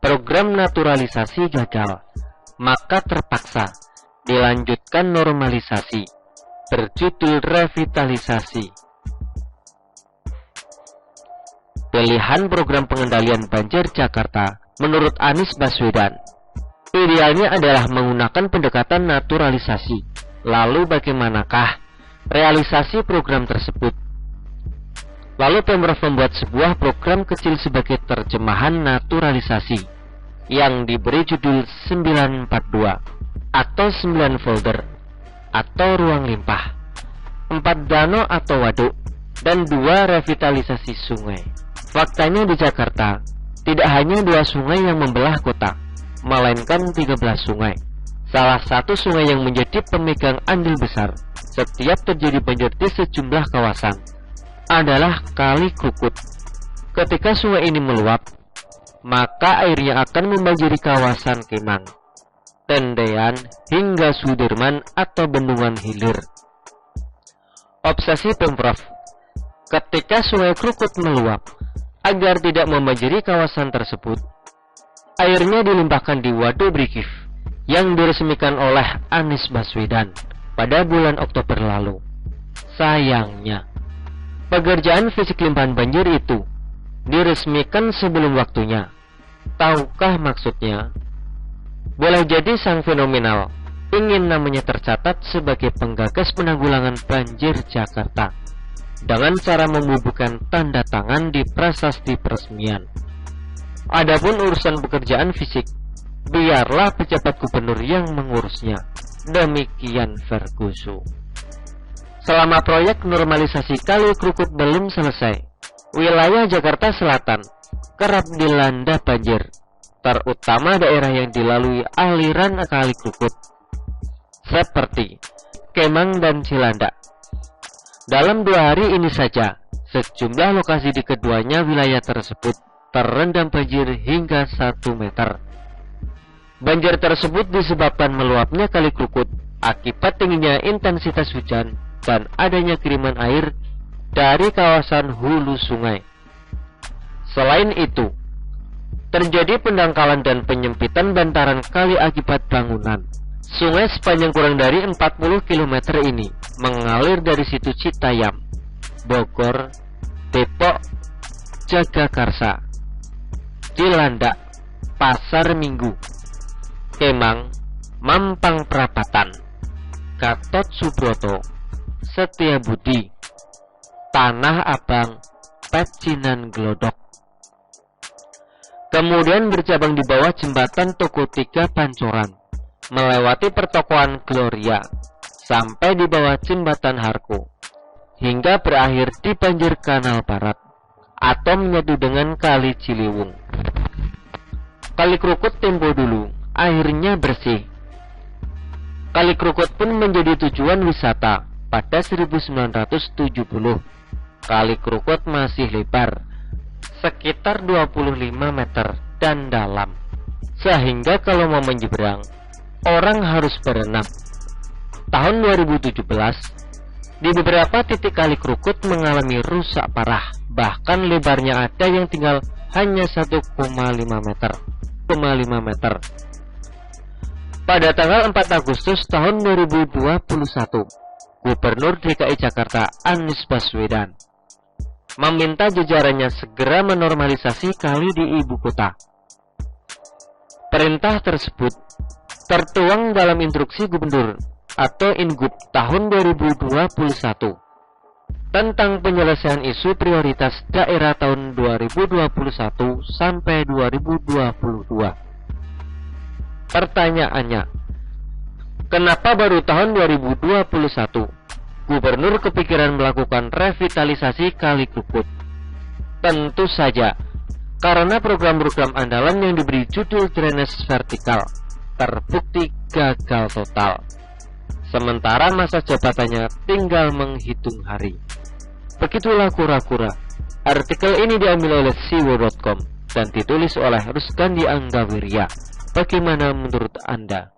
Program naturalisasi gagal, maka terpaksa dilanjutkan normalisasi berjudul revitalisasi. Pilihan program pengendalian banjir Jakarta menurut Anies Baswedan idealnya adalah menggunakan pendekatan naturalisasi. Lalu bagaimanakah realisasi program tersebut? Lalu Pemprov membuat sebuah program kecil sebagai terjemahan naturalisasi yang diberi judul 942 atau 9 folder atau ruang limpah, 4 danau atau waduk, dan 2 revitalisasi sungai. Faktanya di Jakarta tidak hanya 2 sungai yang membelah kota, melainkan 13 sungai. Salah satu sungai yang menjadi pemegang andil besar setiap terjadi banjir di sejumlah kawasan adalah Kali Krukut. Ketika sungai ini meluap, maka airnya akan membanjiri kawasan Kemang, Tendean, hingga Sudirman atau Bendungan Hilir. Obsesi Pemprov ketika sungai Krukut meluap, agar tidak membanjiri kawasan tersebut, airnya dilimpahkan di Waduk Brigif yang diresmikan oleh Anies Baswedan pada bulan Oktober lalu. Sayangnya, pekerjaan fisik limpahan banjir itu diresmikan sebelum waktunya. Tahukah maksudnya? Boleh jadi sang fenomenal ingin namanya tercatat sebagai penggagas penanggulangan banjir Jakarta dengan cara membubuhkan tanda tangan di prasasti peresmian. Adapun urusan pekerjaan fisik, biarlah pejabat gubernur yang mengurusnya. Demikian Ferguson. Selama proyek normalisasi Kali Krukut belum selesai, wilayah Jakarta Selatan kerap dilanda banjir, terutama daerah yang dilalui aliran Kali Krukut, seperti Kemang dan Cilandak. Dalam 2 hari ini saja, sejumlah lokasi di keduanya wilayah tersebut terendam banjir hingga 1 meter. Banjir tersebut disebabkan meluapnya Kali Krukut akibat tingginya intensitas hujan dan adanya kiriman air dari kawasan hulu sungai. Selain itu, terjadi pendangkalan dan penyempitan bantaran kali akibat bangunan. Sungai sepanjang kurang dari 40 km ini mengalir dari situ Citayam, Bogor, Depok, Jagakarsa, Cilandak, Pasar Minggu, Kemang, Mampang Perapatan, Gatot Subroto, Setiabudi, Tanah Abang, Pecinan Glodok. Kemudian bercabang di bawah jembatan Toko 3 Pancoran, melewati pertokoan Gloria, sampai di bawah jembatan Harko, hingga berakhir di banjir Kanal Barat, atau menyatu dengan Kali Ciliwung. Kali Krukut tempo dulu airnya bersih. Kali Krukut pun menjadi tujuan wisata pada 1970. Kali Krukut masih lebar, sekitar 25 meter dan dalam, sehingga kalau mau menyeberang, orang harus berenang. Tahun 2017, di beberapa titik Kali Krukut mengalami rusak parah, bahkan lebarnya ada yang tinggal hanya 1,5 meter. Pada tanggal 4 Agustus tahun 2021, Gubernur DKI Jakarta Anies Baswedan meminta jajarannya segera menormalisasi kali di ibu kota. Perintah tersebut tertuang dalam Instruksi Gubernur atau Ingup tahun 2021 tentang penyelesaian isu prioritas daerah tahun 2021 sampai 2022. Pertanyaannya, kenapa baru tahun 2021 Gubernur kepikiran melakukan revitalisasi Kali Krukut? Tentu saja karena program-program andalan yang diberi judul drainase vertikal terbukti gagal total, sementara masa jabatannya tinggal menghitung hari. Begitulah kura-kura. Artikel ini diambil oleh siwo.com dan ditulis oleh Rusgandi Anggawirya. Bagaimana menurut Anda?